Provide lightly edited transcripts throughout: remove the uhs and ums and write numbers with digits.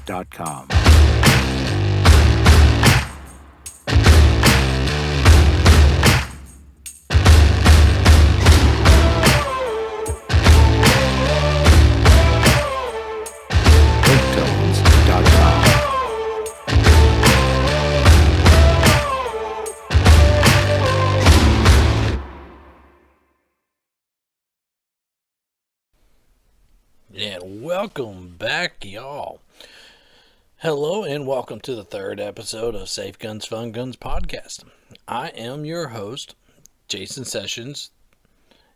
HavenTownSafeGuns.com. HavenTones.com. And welcome back, y'all. Hello, and welcome to the third episode of Safe Guns, Fun Guns podcast. I am your host, Jason Sessions,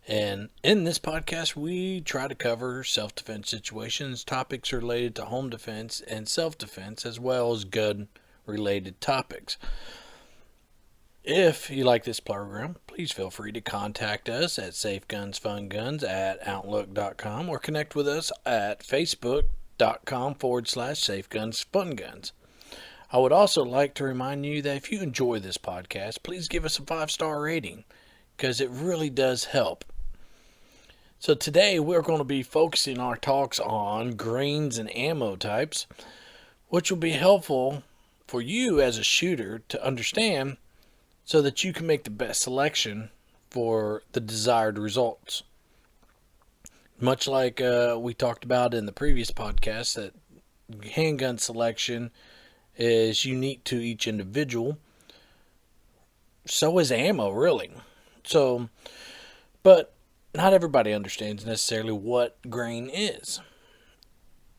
and in this podcast, we try to cover self-defense situations, topics related to home defense and self-defense, as well as gun-related topics. If you like this program, please feel free to contact us at safegunsfunguns@outlook.com or connect with us at facebook.com/safegunsfunguns. I would also like to remind you that if you enjoy this podcast, please give us a 5-star rating because it really does help. So today we're going to be focusing our talks on grains and ammo types, which will be helpful for you as a shooter to understand so that you can make the best selection for the desired results. Much like we talked about in the previous podcast, that handgun selection is unique to each individual. So is ammo, really. But not everybody understands necessarily what grain is.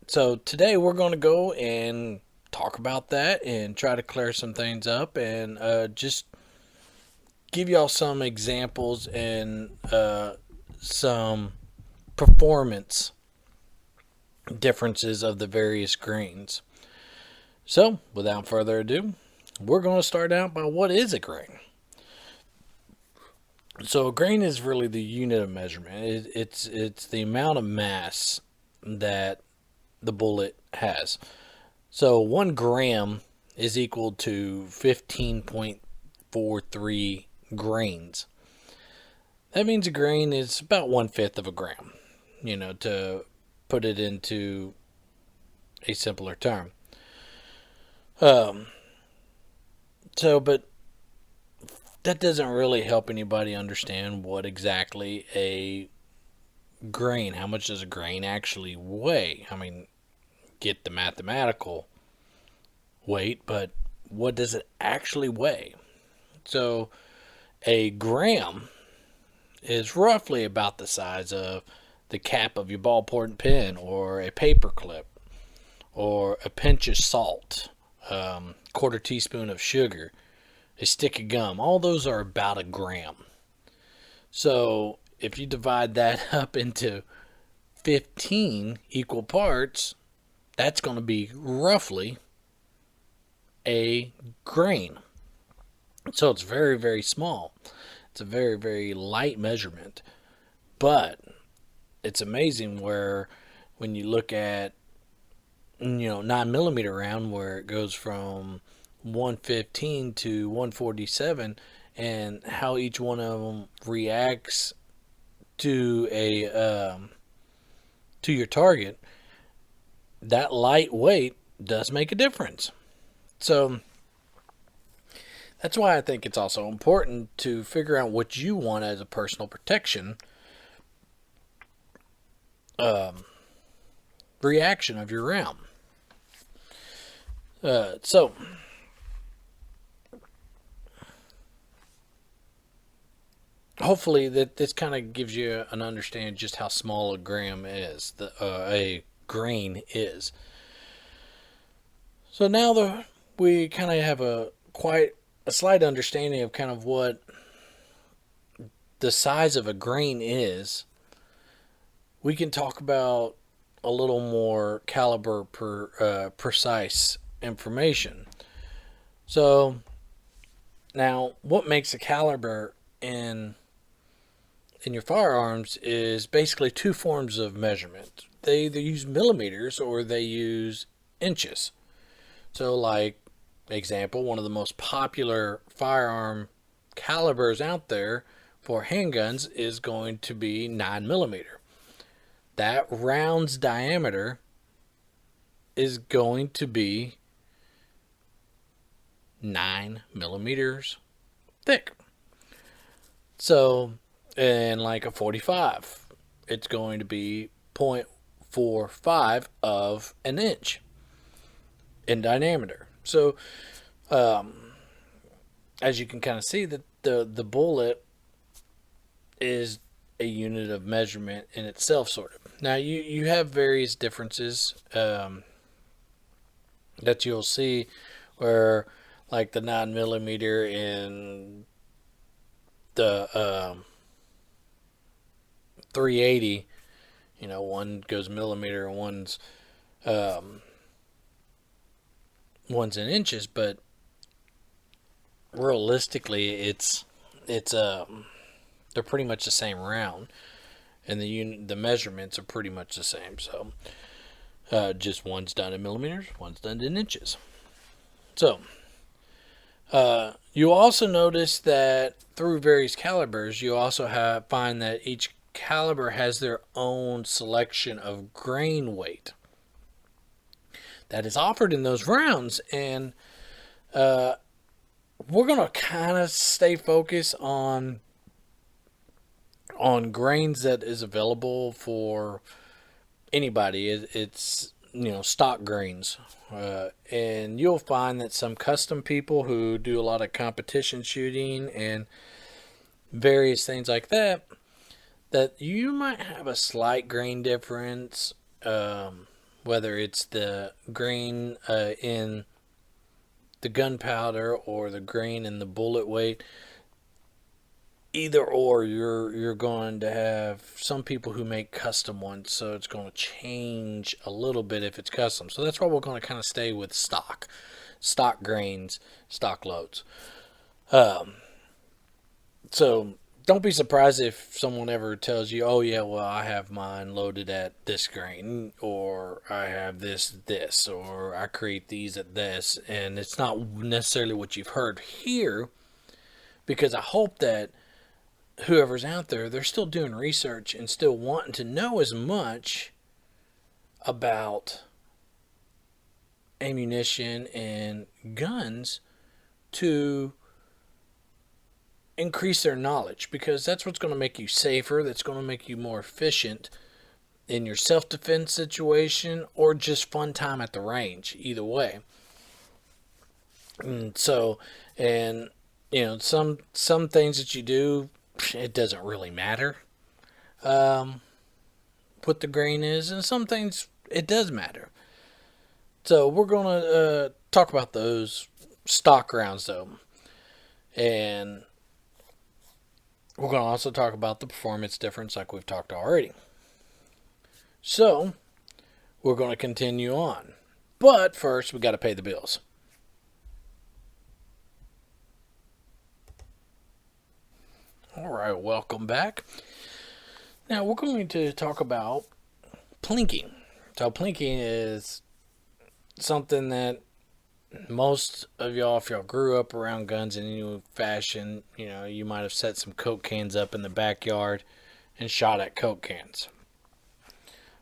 So today we're going to go and talk about that and try to clear some things up and just give y'all some examples and some performance differences of the various grains. So, without further ado, we're going to start out by what is a grain. So, a grain is really the unit of measurement. It's the amount of mass that the bullet has. So, 1 gram is equal to 15.43 grains. That means a grain is about 1/5 of a gram, to put it into a simpler term. But that doesn't really help anybody understand what exactly a grain, how much does a grain actually weigh? I mean, get the mathematical weight, but what does it actually weigh? So, a gram is roughly about the size of the cap of your ballpoint pen, or a paper clip, or a pinch of salt, quarter teaspoon of sugar, a stick of gum. All those are about a gram. So if you divide that up into 15 equal parts, that's going to be roughly a grain. So it's very, very small. It's a very, very light measurement. But it's amazing where when you look at, 9mm round, where it goes from 115 to 147, and how each one of them reacts to to your target, that lightweight does make a difference. So that's why I think it's also important to figure out what you want as a personal protection reaction of your round. So hopefully that this kind of gives you an understanding just how small a gram is, a grain is. So now we kind of have a slight understanding of kind of what the size of a grain is. We can talk about a little more caliber precise information. So now, what makes a caliber in your firearms is basically 2 forms of measurement. They either use millimeters or they use inches. So, like example, one of the most popular firearm calibers out there for handguns is going to be 9mm. That round's diameter is going to be 9 millimeters thick. So, in like a 45, it's going to be 0.45 of an inch in diameter. So, as you can kind of see, that the bullet is a unit of measurement in itself, sort of. Now, you have various differences that you'll see where, like, the 9 millimeter in the 380, one goes millimeter and one's in inches, but realistically, it's they're pretty much the same round, and the measurements are pretty much the same. So, just one's done in millimeters, one's done in inches. So, you also notice that through various calibers, you also find that each caliber has their own selection of grain weight that is offered in those rounds, and we're going to kind of stay focused on grains that is available for anybody. It's stock grains, and you'll find that some custom people who do a lot of competition shooting and various things like that you might have a slight grain difference, whether it's the grain in the gunpowder or the grain in the bullet weight. Either or, you're going to have some people who make custom ones, so it's going to change a little bit if it's custom. So that's why we're going to kind of stay with stock grains, stock loads. So don't be surprised if someone ever tells you, "Oh yeah, well I have mine loaded at this grain, or I have this, or I create these at this," and it's not necessarily what you've heard here, because I hope that whoever's out there, they're still doing research and still wanting to know as much about ammunition and guns to increase their knowledge, because that's what's going to make you safer, that's going to make you more efficient in your self-defense situation or just fun time at the range, either way. And so, and some things that you do, it doesn't really matter what the grain is, and some things it does matter. So we're going to talk about those stock rounds, though, and we're going to also talk about the performance difference like we've talked already. So we're going to continue on, but first we got to pay the bills. All right, welcome back. Now we're going to talk about plinking. So plinking is something that most of y'all, if y'all grew up around guns in any fashion, you might have set some Coke cans up in the backyard and shot at Coke cans.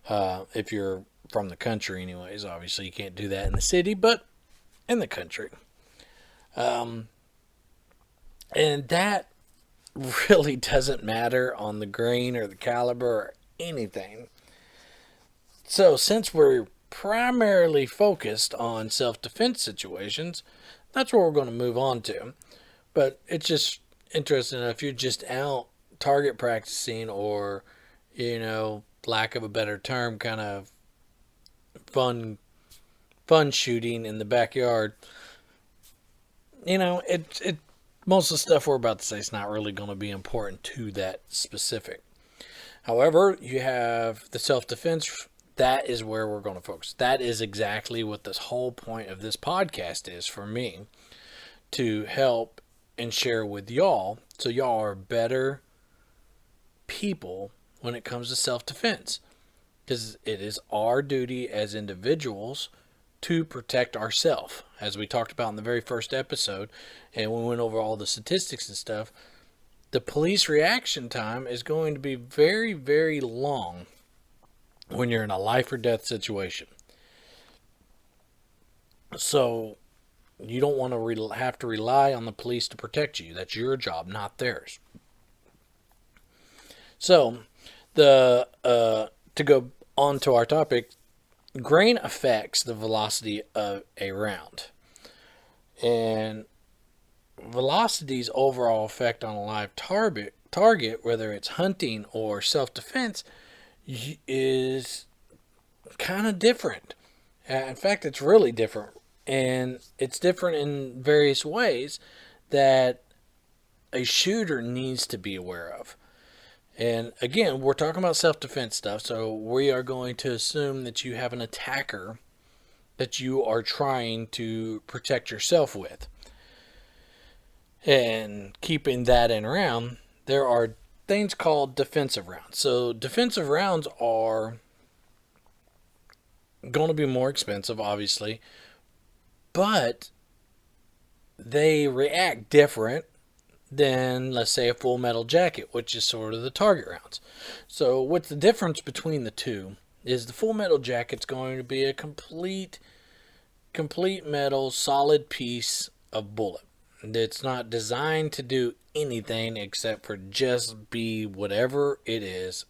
If you're from the country anyways, obviously you can't do that in the city, but in the country. And that really doesn't matter on the grain or the caliber or anything. So since we're primarily focused on self-defense situations, that's what we're going to move on to. But it's just interesting if you're just out target practicing, or lack of a better term, kind of fun shooting in the backyard. It most of the stuff we're about to say is not really going to be important to that specific. However, you have the self-defense. That is where we're going to focus. That is exactly what this whole point of this podcast is for me, to help and share with y'all, so y'all are better people when it comes to self-defense, because it is our duty as individuals to protect ourselves. As we talked about in the very first episode, and we went over all the statistics and stuff, the police reaction time is going to be very, very long when you're in a life or death situation. So you don't want to have to rely on the police to protect you. That's your job, not theirs. So the to go on to our topic, grain affects the velocity of a round, and velocity's overall effect on a live target, whether it's hunting or self-defense, is kind of different. In fact, it's really different, and it's different in various ways that a shooter needs to be aware of. And again, we're talking about self-defense stuff, so we are going to assume that you have an attacker that you are trying to protect yourself with. And keeping that in round, there are things called defensive rounds. So defensive rounds are going to be more expensive, obviously, but they react different than, let's say, a full metal jacket, which is sort of the target rounds. So what's the difference between the two is the full metal jacket's going to be a complete metal solid piece of bullet. It's not designed to do anything except for just be whatever it is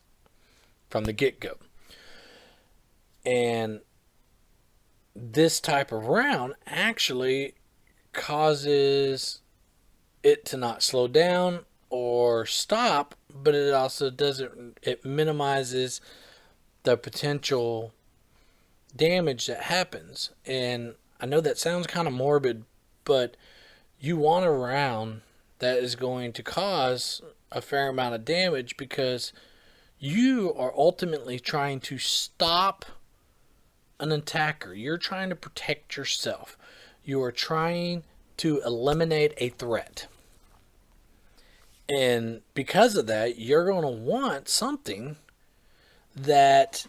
from the get-go. And this type of round actually causes it to not slow down or stop, but it also doesn't, it minimizes the potential damage that happens. And I know that sounds kind of morbid, but you want a round that is going to cause a fair amount of damage because you are ultimately trying to stop an attacker. You're trying to protect yourself. You are trying to eliminate a threat. And because of that, you're going to want something that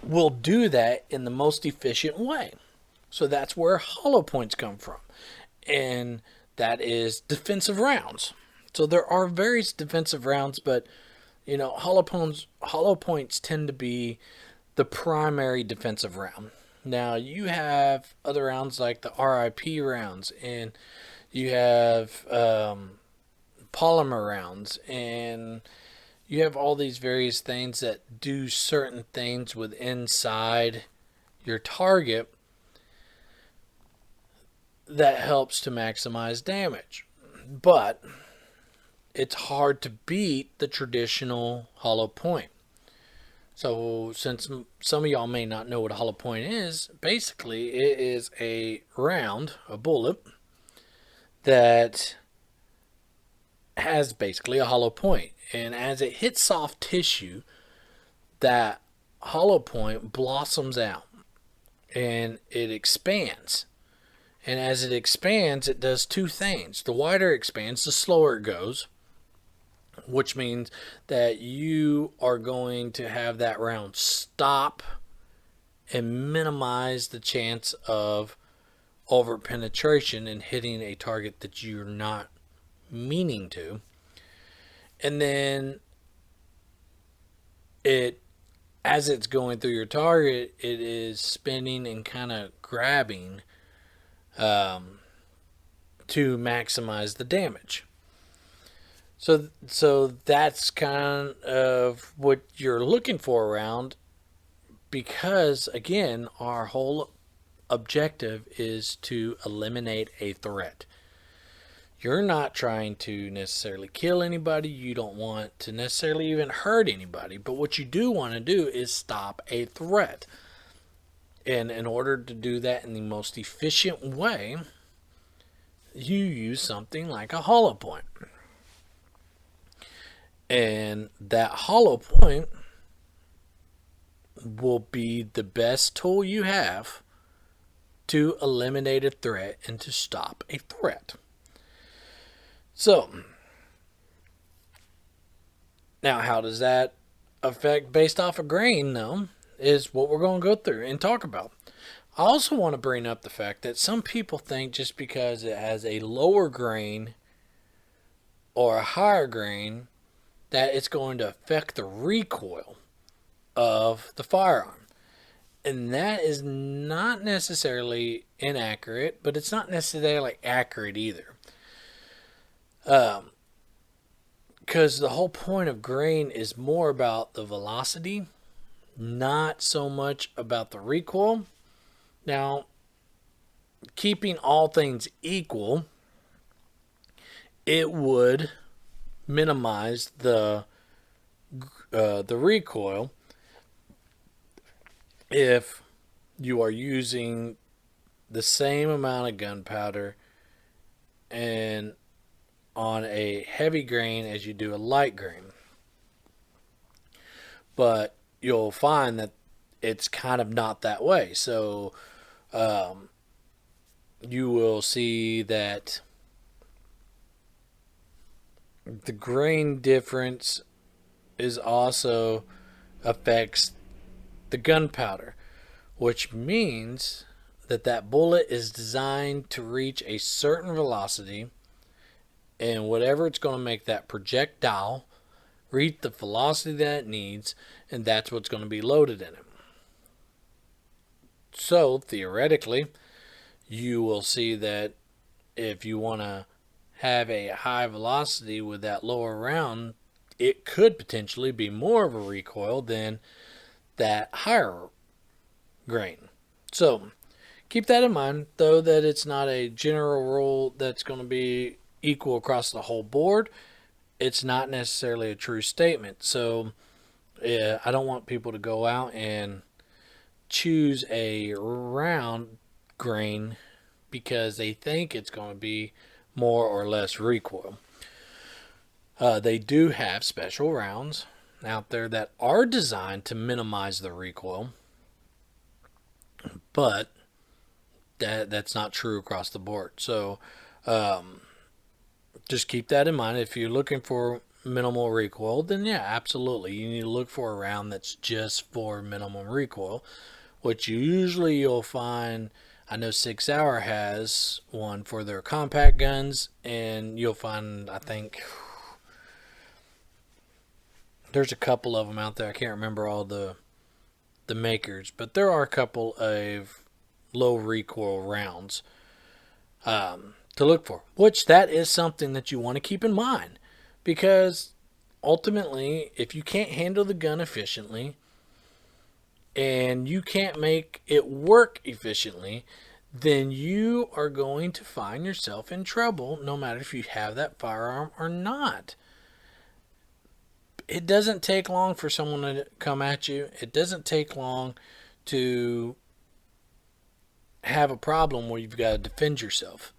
will do that in the most efficient way. So that's where hollow points come from. And that is defensive rounds. So there are various defensive rounds, but hollow points tend to be the primary defensive round. Now you have other rounds like the RIP rounds, and you have polymer rounds, and you have all these various things that do certain things with inside your target that helps to maximize damage. But it's hard to beat the traditional hollow point. So since some of y'all may not know what a hollow point is, basically it is a round, a bullet, that has basically a hollow point. And as it hits soft tissue, that hollow point blossoms out and it expands. And as it expands, it does two things. The wider it expands, the slower it goes, which means that you are going to have that round stop and minimize the chance of over penetration and hitting a target that you're not meaning to. And then as it's going through your target, it is spinning and kind of grabbing to maximize the damage. So that's kind of what you're looking for around, because again, our whole objective is to eliminate a threat. You're not trying to necessarily kill anybody. You don't want to necessarily even hurt anybody. But what you do want to do is stop a threat. And in order to do that in the most efficient way, you use something like a hollow point. And that hollow point will be the best tool you have to eliminate a threat and to stop a threat. So, now how does that affect based off of grain, though, is what we're going to go through and talk about. I also want to bring up the fact that some people think just because it has a lower grain or a higher grain that it's going to affect the recoil of the firearm. And that is not necessarily inaccurate, but it's not necessarily accurate either. Because the whole point of grain is more about the velocity, not so much about the recoil. Now, keeping all things equal, it would minimize the recoil if you are using the same amount of gunpowder and on a heavy grain as you do a light grain. But you'll find that it's kind of not that way. So you will see that the grain difference is also affects the gunpowder, which means that that bullet is designed to reach a certain velocity, and whatever it's going to make that projectile reach the velocity that it needs, and that's what's going to be loaded in it. So theoretically, you will see that if you want to have a high velocity with that lower round, it could potentially be more of a recoil than that higher grain. So keep that in mind, though, that it's not a general rule that's going to be equal across the whole board. It's not necessarily a true statement. So I don't want people to go out and choose a round grain because they think it's going to be more or less recoil. They do have special rounds out there that are designed to minimize the recoil, but that's not true across the board. So just keep that in mind. If you're looking for minimal recoil, then yeah, absolutely, you need to look for a round that's just for minimum recoil, which usually you'll find. I know 6 Hour has one for their compact guns, and you'll find, I think, there's a couple of them out there. I can't remember all the makers, but there are a couple of low recoil rounds to look for, which that is something that you want to keep in mind, because ultimately, if you can't handle the gun efficiently and you can't make it work efficiently, then you are going to find yourself in trouble no matter if you have that firearm or not. It doesn't take long for someone to come at you. It doesn't take long to have a problem where you've got to defend yourself.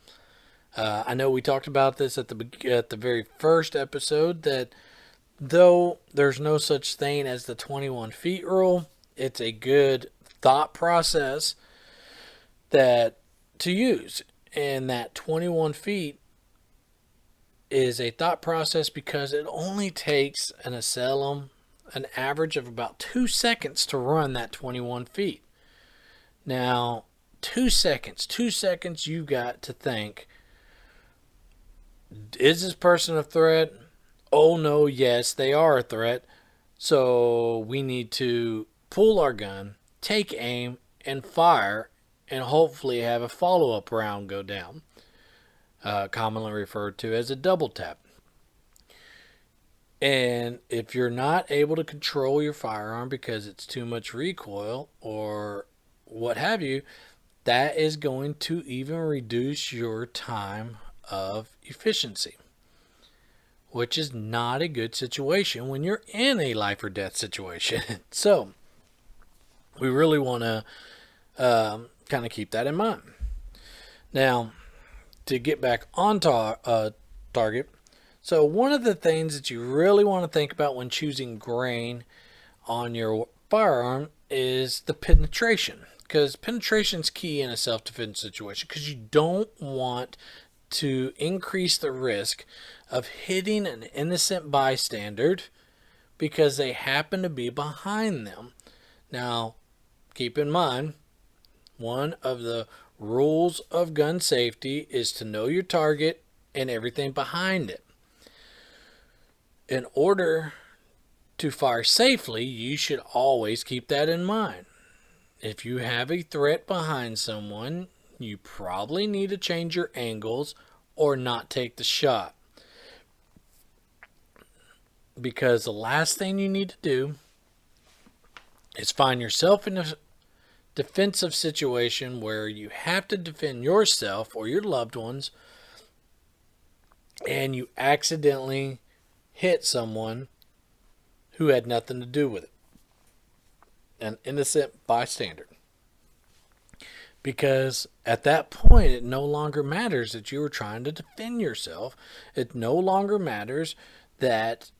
I know we talked about this at the very first episode, that though there's no such thing as the 21 feet rule, it's a good thought process that to use. And that 21 feet is a thought process because it only takes an Asylum an average of about 2 seconds to run that 21 feet. Now, 2 seconds you've got to think, is this person a threat? Oh no, yes, they are a threat. So we need to pull our gun, take aim, and fire, and hopefully have a follow-up round go down. Commonly referred to as a double tap. And if you're not able to control your firearm because it's too much recoil or what have you, that is going to even reduce your time of efficiency, which is not a good situation when you're in a life or death situation. So we really want to kind of keep that in mind. Now, to get back on target, so one of the things that you really want to think about when choosing grain on your firearm is the penetration, because penetration is key in a self-defense situation, because you don't want to increase the risk of hitting an innocent bystander because they happen to be behind them. Now, keep in mind, one of the rules of gun safety is to know your target and everything behind it. In order to fire safely, you should always keep that in mind. if you have a threat behind someone, you probably need to change your angles or not take the shot. Because the last thing you need to do is find yourself in a defensive situation where you have to defend yourself or your loved ones and you accidentally hit someone who had nothing to do with it. An innocent bystander. Because at that point, it no longer matters that you were trying to defend yourself. It no longer matters that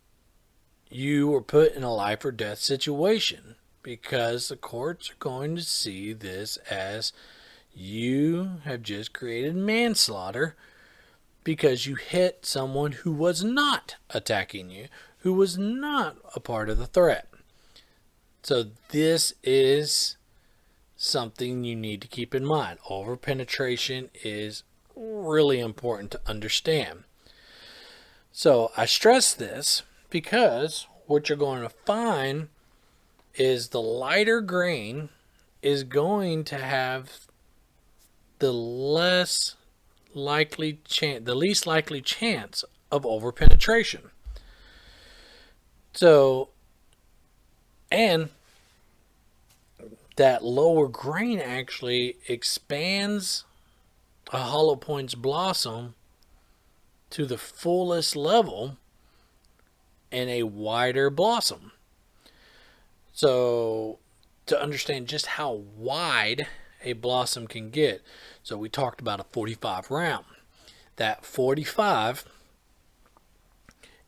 you were put in a life or death situation, because the courts are going to see this as you have just created manslaughter because you hit someone who was not attacking you, who was not a part of the threat. So this is something you need to keep in mind. Overpenetration is really important to understand. So I stress this because what you're going to find is the lighter grain is going to have the least likely chance of overpenetration. So, and that lower grain actually expands a hollow points blossom to the fullest level in a wider blossom. So to understand just how wide a blossom can get, so we talked about a 45 round. That 45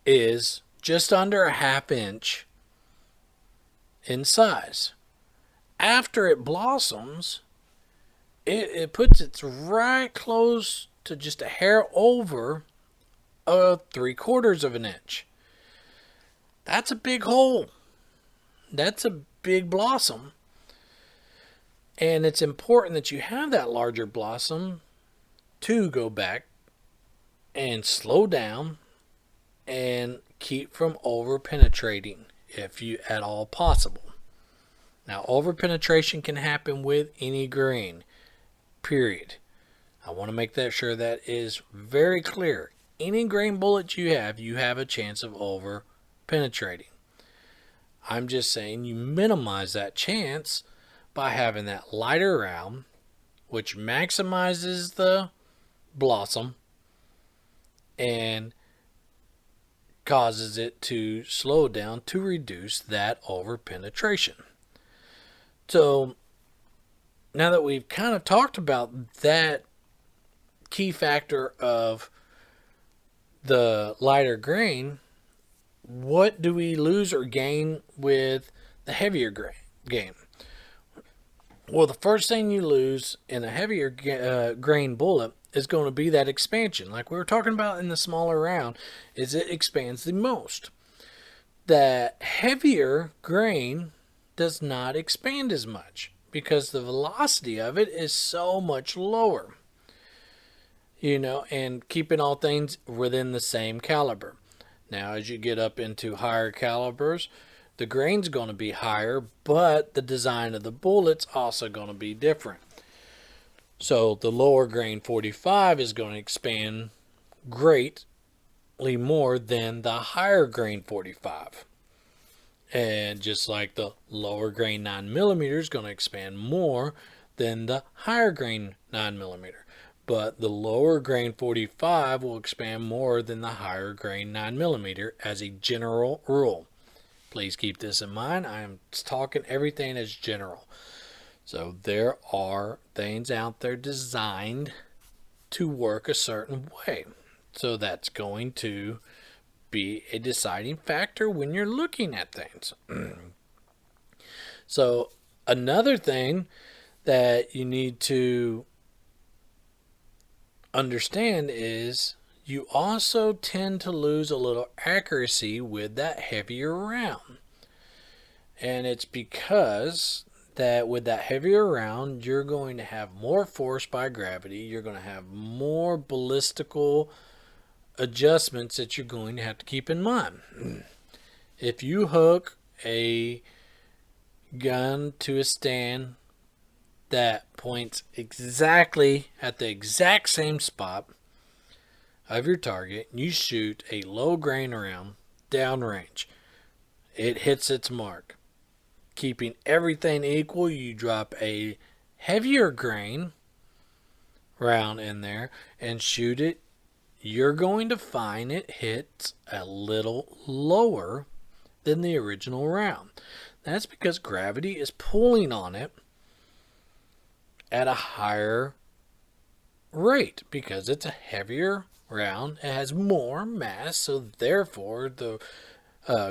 is just under a half inch in size. After it blossoms, it puts it right close to just a hair over a 3/4 of an inch. That's a big hole. That's a big blossom. And it's important that you have that larger blossom to go back and slow down and keep from over penetrating if you at all possible. Now, overpenetration can happen with any grain, period. I want to make that sure that is very clear. Any grain bullet you have a chance of overpenetrating. I'm just saying you minimize that chance by having that lighter round, which maximizes the blossom and causes it to slow down to reduce that overpenetration. So now that we've kind of talked about that key factor of the lighter grain, what do we lose or gain with the heavier grain? Well, the first thing you lose in a heavier grain bullet is going to be that expansion. Like we were talking about in the smaller round, is it expands the most. That heavier grain does not expand as much because the velocity of it is so much lower. And keeping all things within the same caliber. Now, as you get up into higher calibers, the grain's going to be higher, but the design of the bullet's also going to be different. So the lower grain 45 is going to expand greatly more than the higher grain 45. And just like the lower grain 9mm is going to expand more than the higher grain 9mm. But the lower grain 45 will expand more than the higher grain 9mm as a general rule. Please keep this in mind. I am talking everything as general. So there are things out there designed to work a certain way. So that's going to be a deciding factor when you're looking at things. So another thing that you need to understand is you also tend to lose a little accuracy with that heavier round. And it's because that with that heavier round, you're going to have more force by gravity. You're going to have more ballistical adjustments that you're going to have to keep in mind. If you hook a gun to a stand that points exactly at the exact same spot of your target. You shoot a low grain round downrange. It hits its mark. Keeping everything equal, you drop a heavier grain round in there and shoot it. You're going to find it hits a little lower than the original round. That's because gravity is pulling on it at a higher rate because it's a heavier round. It has more mass, so therefore the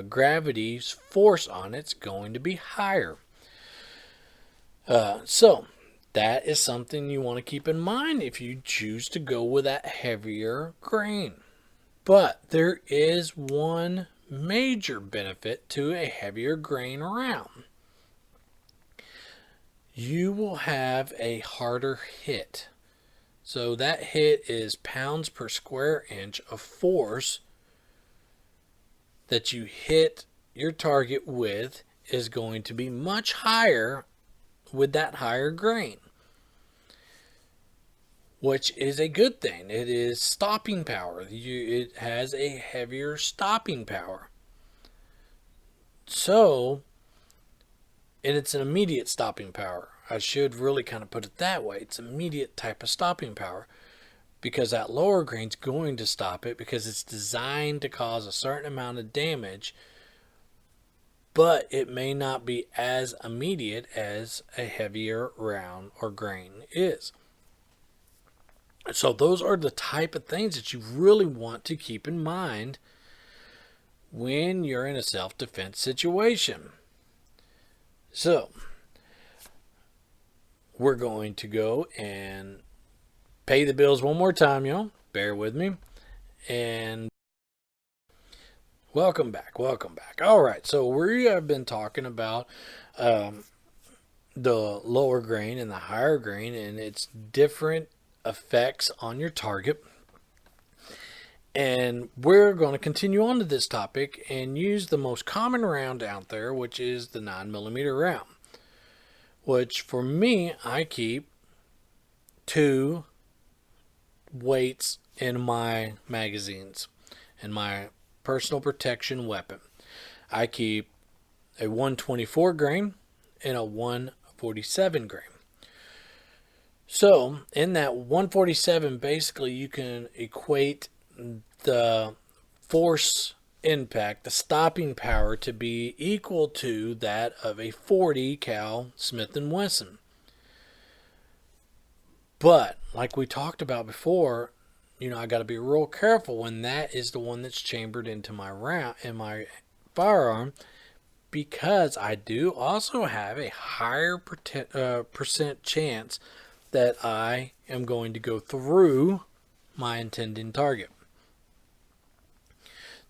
gravity's force on it's going to be higher. So that is something you want to keep in mind if you choose to go with that heavier grain. But there is one major benefit to a heavier grain round. You will have a harder hit. So that hit is pounds per square inch of force that you hit your target with is going to be much higher with that higher grain, which is a good thing. It is stopping power. It has a heavier stopping power. So, and it's an immediate stopping power. I should really kind of put it that way. It's immediate type of stopping power because that lower grain's going to stop it because it's designed to cause a certain amount of damage, but it may not be as immediate as a heavier round or grain is. So those are the type of things that you really want to keep in mind when you're in a self-defense situation. So we're going to go and pay the bills one more time, y'all. Bear with me. And welcome back. All right, so we have been talking about the lower grain and the higher grain and its different effects on your target. And we're going to continue on to this topic and use the most common round out there, which is the 9mm round. Which for me, I keep 2 weights in my magazines and my personal protection weapon. I keep a 124 grain and a 147 grain. So in that 147, basically you can equate the force impact, the stopping power, to be equal to that of a 40 cal Smith & Wesson. But like we talked about before, I got to be real careful when that is the one that's chambered into my round in my firearm, because I do also have a higher percent chance that I am going to go through my intending target.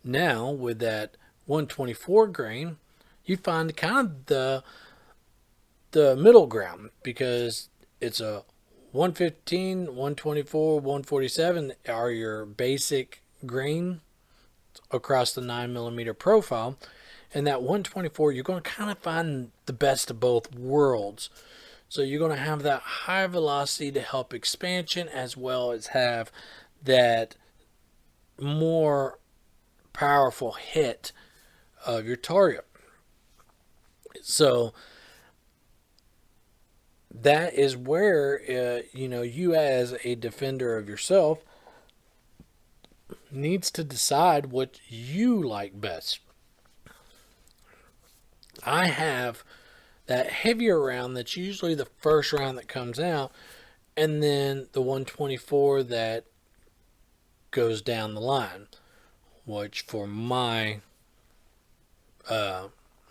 Now, with that 124 grain, you find kind of the middle ground, because it's a 115, 124, 147 are your basic grain across the 9mm profile. And that 124, you're going to kind of find the best of both worlds. So you're going to have that high velocity to help expansion, as well as have that more powerful hit of your target. So that is where you as a defender of yourself needs to decide what you like best. I have that heavier round that's usually the first round that comes out, and then the 124 that goes down the line, which for my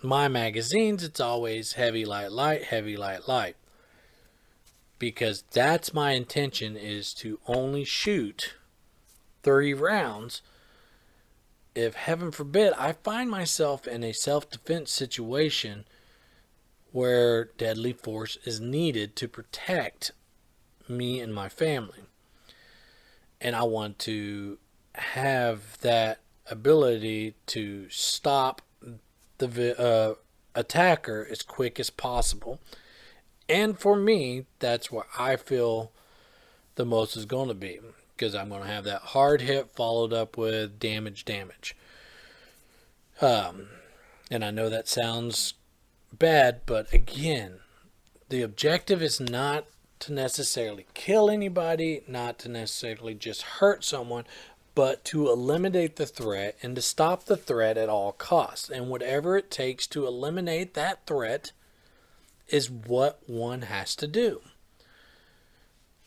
magazines, it's always heavy, light, light, heavy, light, light, because that's my intention, is to only shoot 30 rounds. If heaven forbid I find myself in a self-defense situation where deadly force is needed to protect me and my family, and I want to have that ability to stop the attacker as quick as possible, And for me, that's where I feel the most is going to be, because I'm going to have that hard hit followed up with damage. Um, and I know that sounds bad, but again, the objective is not to necessarily kill anybody, not to necessarily just hurt someone, but to eliminate the threat and to stop the threat at all costs. And whatever it takes to eliminate that threat is what one has to do.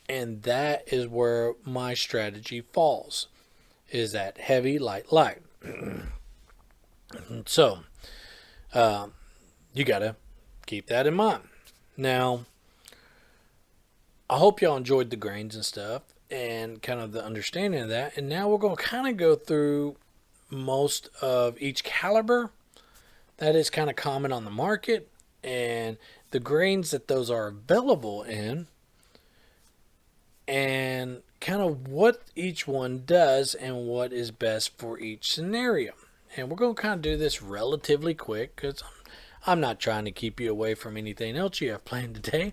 And that is where my strategy falls, is that heavy, light, light. So, you got to keep that in mind. Now, I hope y'all enjoyed the grains and stuff and kind of the understanding of that. And now we're going to kind of go through most of each caliber that is kind of common on the market and the grains that those are available in, and kind of what each one does and what is best for each scenario. And we're going to kind of do this relatively quick because I'm not trying to keep you away from anything else you have planned today.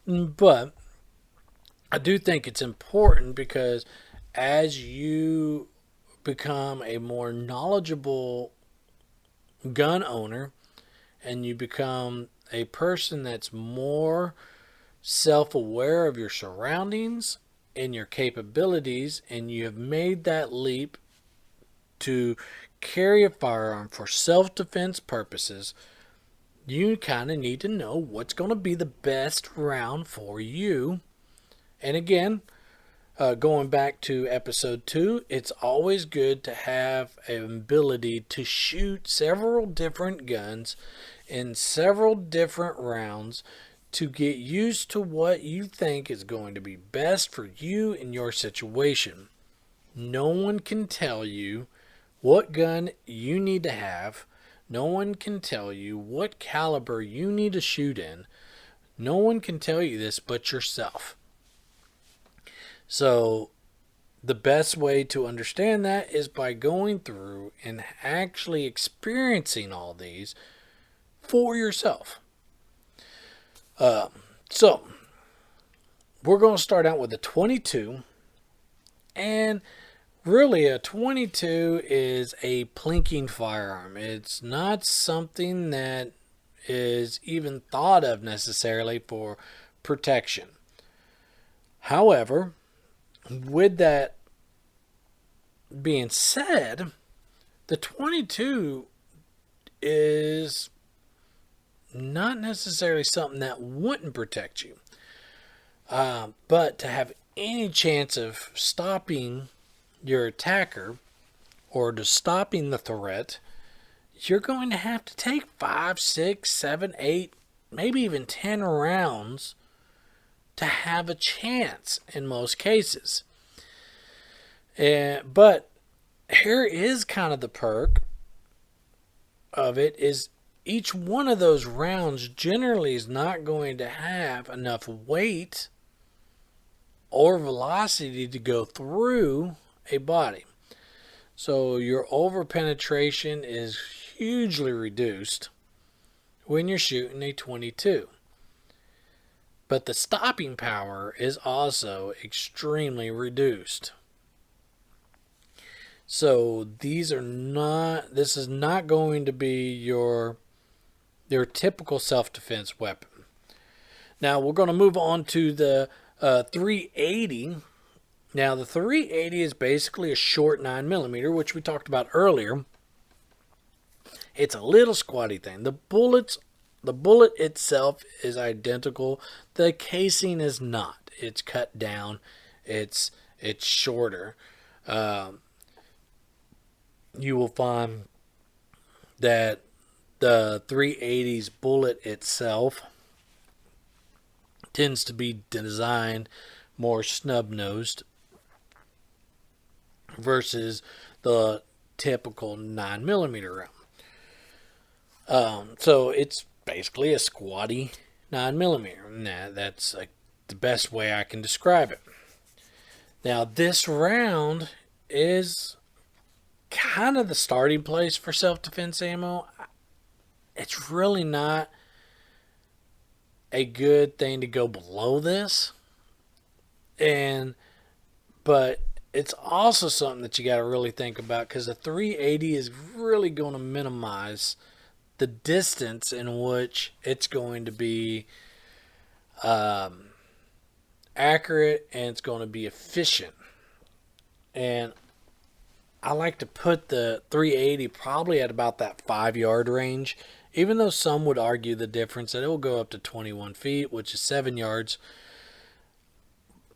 But I do think it's important because as you become a more knowledgeable gun owner and you become a person that's more self-aware of your surroundings and your capabilities, and you have made that leap to carry a firearm for self-defense purposes, you kind of need to know what's going to be the best round for you. And again, going back to episode 2, it's always good to have an ability to shoot several different guns in several different rounds to get used to what you think is going to be best for you in your situation. No one can tell you what gun you need to have. No one can tell you what caliber you need to shoot in. No one can tell you this but yourself. So the best way to understand that is by going through and actually experiencing all these for yourself. So we're going to start out with a 22, and really a 22 is a plinking firearm. It's not something that is even thought of necessarily for protection. However, with that being said, the 22 is not necessarily something that wouldn't protect you. But to have any chance of stopping your attacker or to stopping the threat, you're going to have to take 5, 6, 7, 8, maybe even 10 rounds to have a chance in most cases. But here is kind of the perk of it, is each one of those rounds generally is not going to have enough weight or velocity to go through a body. So your over-penetration is hugely reduced when you're shooting a 22. But the stopping power is also extremely reduced. So this is not going to be your typical self-defense weapon. Now we're going to move on to the 380. Now the 380 is basically a short 9mm, which we talked about earlier. It's a little squatty thing. The bullet itself is identical. The casing is not. It's cut down. It's shorter. You will find that the 380's bullet itself tends to be designed more snub-nosed versus the typical 9mm round. So it's basically a squatty 9mm. Now, that's the best way I can describe it. Now, this round is kind of the starting place for self-defense ammo. It's really not a good thing to go below this, but it's also something that you got to really think about, because the 380 is really going to minimize the distance in which it's going to be accurate, and it's going to be efficient. And I like to put the 380 probably at about that 5 yard range, even though some would argue the difference that it will go up to 21 feet, which is 7 yards.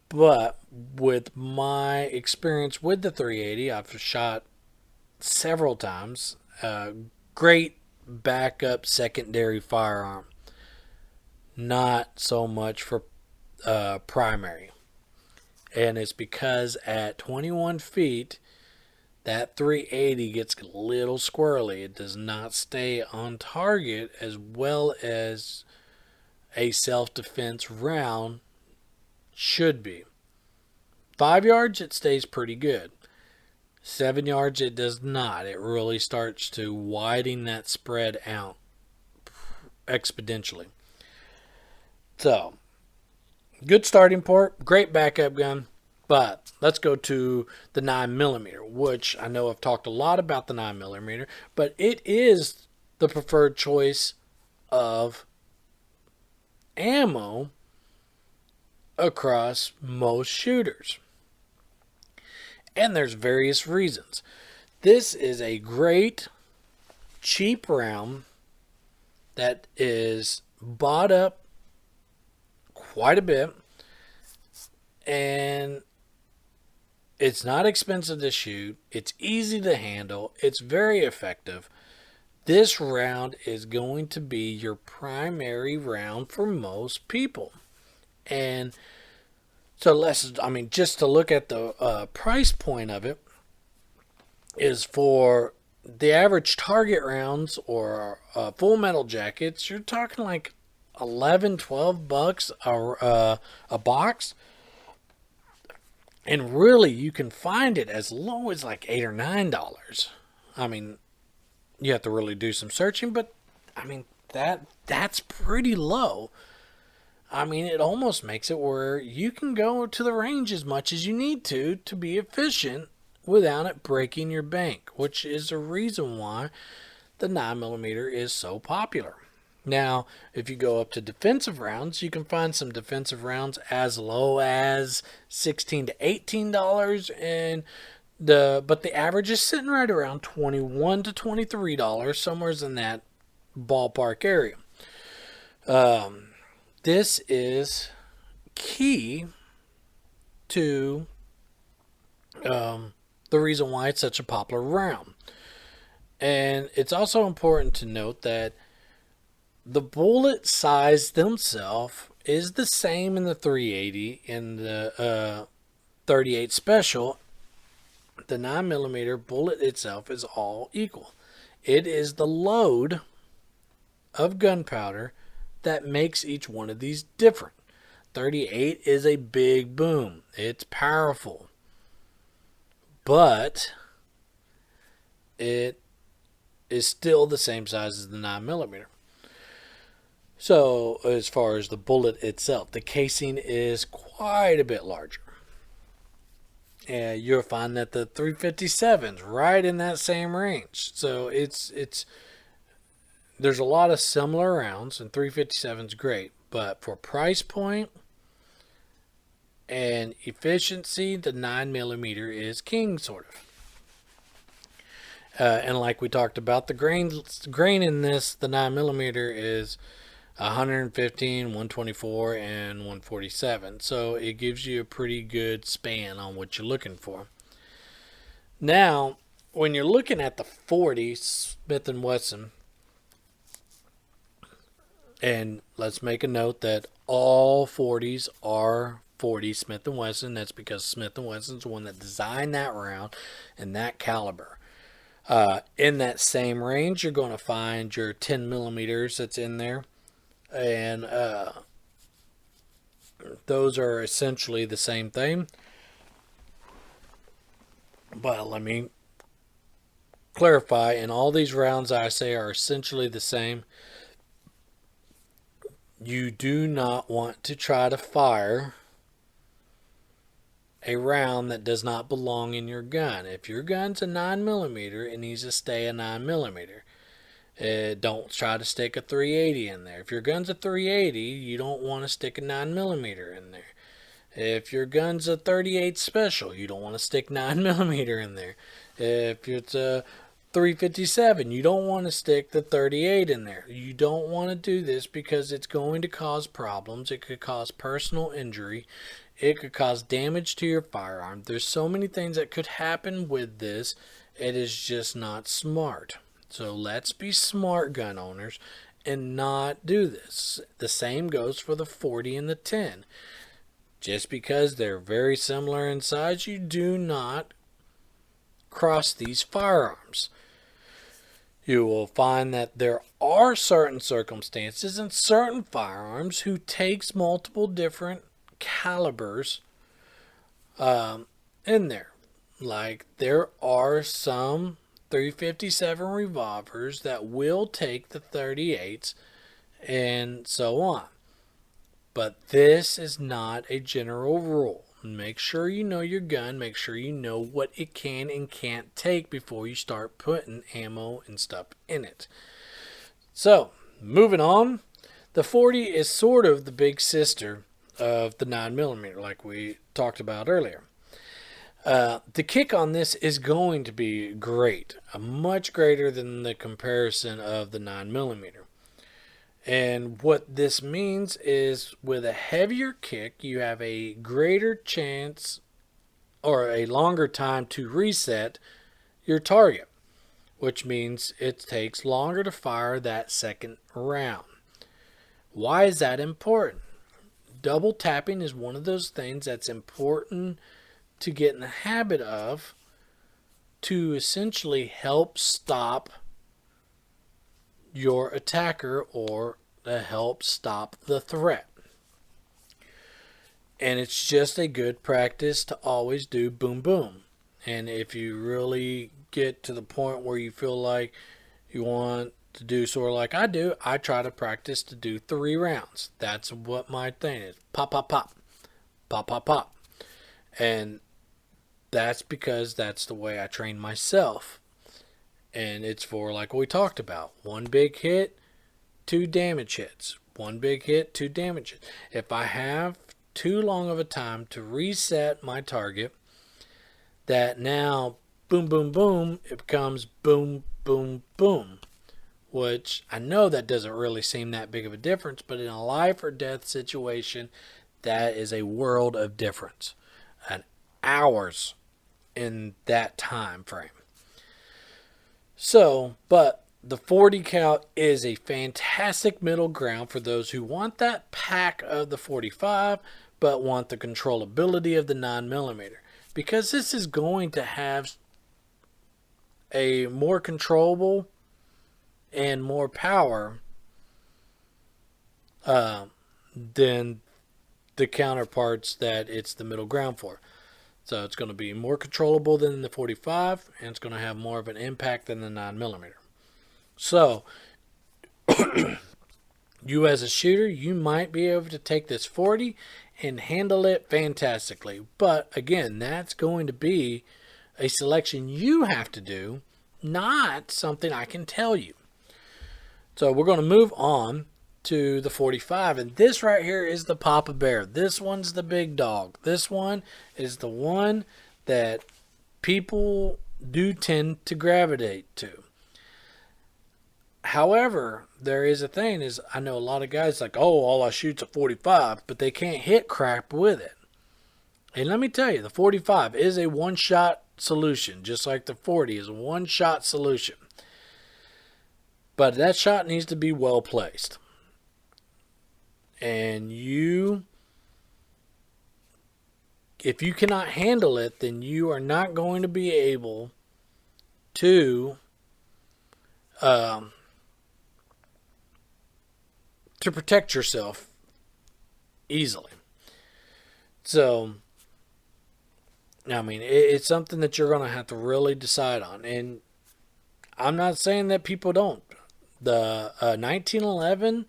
But with my experience with the 380, I've shot several times. Great backup secondary firearm. Not so much for primary. And it's because at 21 feet, that 380 gets a little squirrely. It does not stay on target as well as a self-defense round should be. 5 yards, it stays pretty good. 7 yards, it does not. It really starts to widen that spread out exponentially. So, good starting point, great backup gun. But let's go to the 9mm, which I know I've talked a lot about the 9mm, but it is the preferred choice of ammo across most shooters. And there's various reasons. This is a great, cheap round that is bought up quite a bit, and it's not expensive to shoot. It's easy to handle. It's very effective. This round is going to be your primary round for most people. And so just to look at the price point of it, is for the average target rounds or full metal jackets, you're talking like $11-12 a box. And really, you can find it as low as like $8 or $9. I mean, you have to really do some searching, but I mean that's pretty low. I mean, it almost makes it where you can go to the range as much as you need to be efficient without it breaking your bank, which is the reason why the 9mm is so popular. Now, if you go up to defensive rounds, you can find some defensive rounds as low as $16 to $18, but the average is sitting right around $21 to $23, somewhere in that ballpark area. This is key to the reason why it's such a popular round. And it's also important to note that the bullet size themselves is the same in the 380 and the 38 Special. The 9mm bullet itself is all equal. It is the load of gunpowder that makes each one of these different. 38 is a big boom. It's powerful. But it is still the same size as the 9mm. So, as far as the bullet itself, the casing is quite a bit larger. And you'll find that the 357's right in that same range. So, there's a lot of similar rounds, and 357's great. But for price point and efficiency, the 9mm is king, sort of. And like we talked about, the grain in this, the 9mm is 115, 124, and 147. So it gives you a pretty good span on what you're looking for. Now, when you're looking at the 40 Smith & Wesson, and let's make a note that all 40s are 40 Smith & Wesson. That's because Smith & Wesson's the one that designed that round and that caliber. In that same range, you're going to find your 10mm that's in there. And those are essentially the same thing. But let me clarify, and all these rounds I say are essentially the same. you do not want to try to fire a round that does not belong in your gun. If your gun's a 9mm, it needs to stay a 9mm. Don't try to stick a 380 in there. If your gun's a 380, you don't want to stick a 9mm in there. If your gun's a 38 special, you don't want to stick 9mm in there. If it's a 357, you don't want to stick the 38 in there. You don't want to do this because it's going to cause problems. It could cause personal injury. It could cause damage to your firearm. There's so many things that could happen with this. It is just not smart. So let's be smart, gun owners, and not do this. The same goes for the 40 and the 10. Just because they're very similar in size, you do not cross these firearms. You will find that there are certain circumstances in certain firearms who takes multiple different calibers in there. Like there are some 357 revolvers that will take the 38s and so on. But this is not a general rule. Make sure you know your gun. Make sure you know what it can and can't take before you start putting ammo and stuff in it. So, moving on. The 40 is sort of the big sister of the 9mm, like we talked about earlier. The kick on this is going to be great, much greater than the comparison of the 9mm. And what this means is with a heavier kick, you have a greater chance or a longer time to reset your target, which means it takes longer to fire that second round. Why is that important? Double tapping is one of those things that's important to get in the habit of to essentially help stop your attacker or to help stop the threat. And it's just a good practice to always do boom boom. And if you really get to the point where you feel like you want to do sort of like I do, I try to practice to do 3 rounds. That's what my thing is. Pop, pop, pop. Pop, pop, pop. And that's because that's the way I train myself. And it's for, like we talked about, 1 big hit, 2 damage hits. 1 big hit, 2 damage hits. If I have too long of a time to reset my target, that now, boom, boom, boom, it becomes boom, boom, boom. Which I know that doesn't really seem that big of a difference, but in a life or death situation, that is a world of difference. And hours in that time frame. So, but the 40 cal is a fantastic middle ground for those who want that pack of the 45 but want the controllability of the 9mm, because this is going to have a more controllable and more power than the counterparts that it's the middle ground for. So it's going to be more controllable than the 45, and it's going to have more of an impact than the 9mm. So, you as a shooter, you might be able to take this 40 and handle it fantastically. But again, that's going to be a selection you have to do, not something I can tell you. So we're going to move on to the 45, and this right here is the Papa Bear. This one's the big dog. This one is the one that people do tend to gravitate to. However, there is a thing is I know a lot of guys like, oh, all I shoot's a 45, but they can't hit crap with it. And let me tell you, the 45 is a one-shot solution, just like the 40 is a one-shot solution. But that shot needs to be well placed. And if you cannot handle it, then you are not going to be able to protect yourself easily. So, I mean, it's something that you're going to have to really decide on. And I'm not saying that people don't. The 1911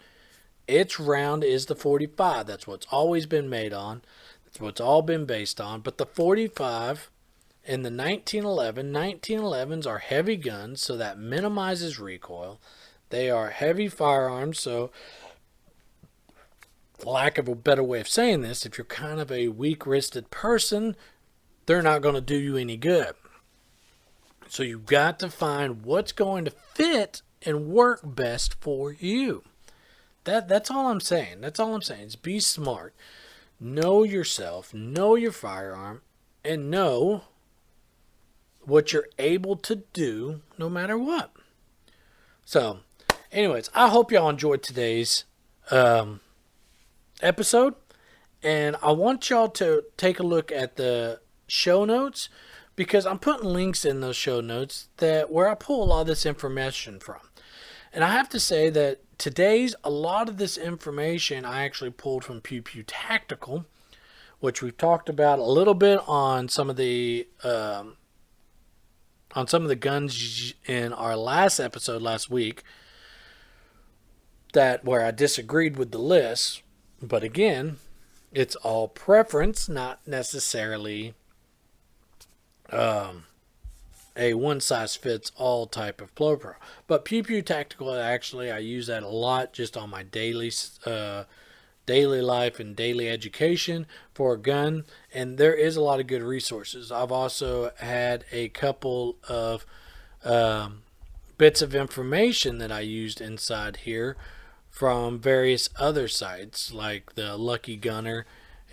its round is the 45. That's what's always been made on. That's what's all been based on. But the 45 and the 1911s are heavy guns, so that minimizes recoil. They are heavy firearms, so lack of a better way of saying this, if you're kind of a weak-wristed person, they're not going to do you any good. So you've got to find what's going to fit and work best for you. That's all I'm saying. That's all I'm saying. Is be smart. Know yourself, know your firearm, and know what you're able to do no matter what. So, anyways, I hope y'all enjoyed today's episode. And I want y'all to take a look at the show notes, because I'm putting links in those show notes that where I pull a lot of this information from. And I have to say that a lot of this information I actually pulled from Pew Pew Tactical, which we've talked about a little bit on some of the guns in our last episode last week, that where I disagreed with the list. But again, it's all preference, not necessarily a one-size-fits-all type of Pro. But Pew Pew Tactical, actually, I use that a lot just on my daily life and daily education for a gun. And there is a lot of good resources. I've also had a couple of bits of information that I used inside here from various other sites like the Lucky Gunner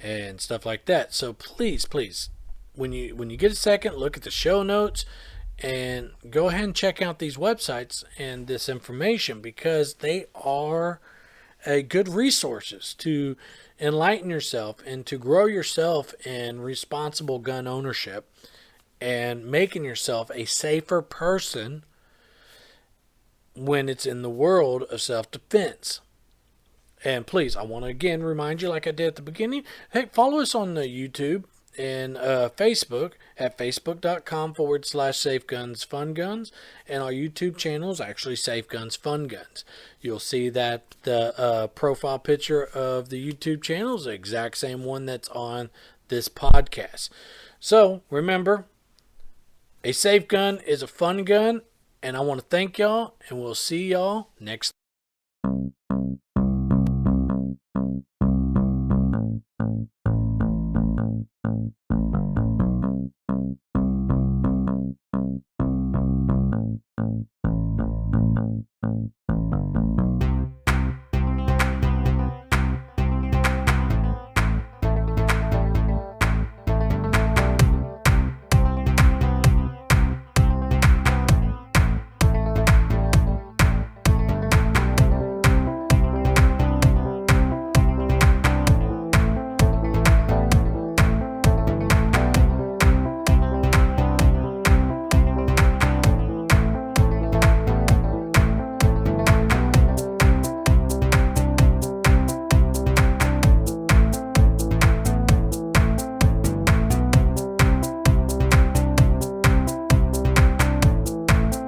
and stuff like that. So please, when you get a second, look at the show notes and go ahead and check out these websites and this information, because they are good resources to enlighten yourself and to grow yourself in responsible gun ownership and making yourself a safer person when it's in the world of self-defense. And please, I want to again remind you, like I did at the beginning, hey, follow us on the YouTube and Facebook at facebook.com/SafeGunsFunGuns, and our YouTube channel is actually Safe Guns Fun Guns. You'll see that the profile picture of the YouTube channel is the exact same one that's on this podcast. So remember, a safe gun is a fun gun, and I want to thank y'all, and we'll see y'all next time.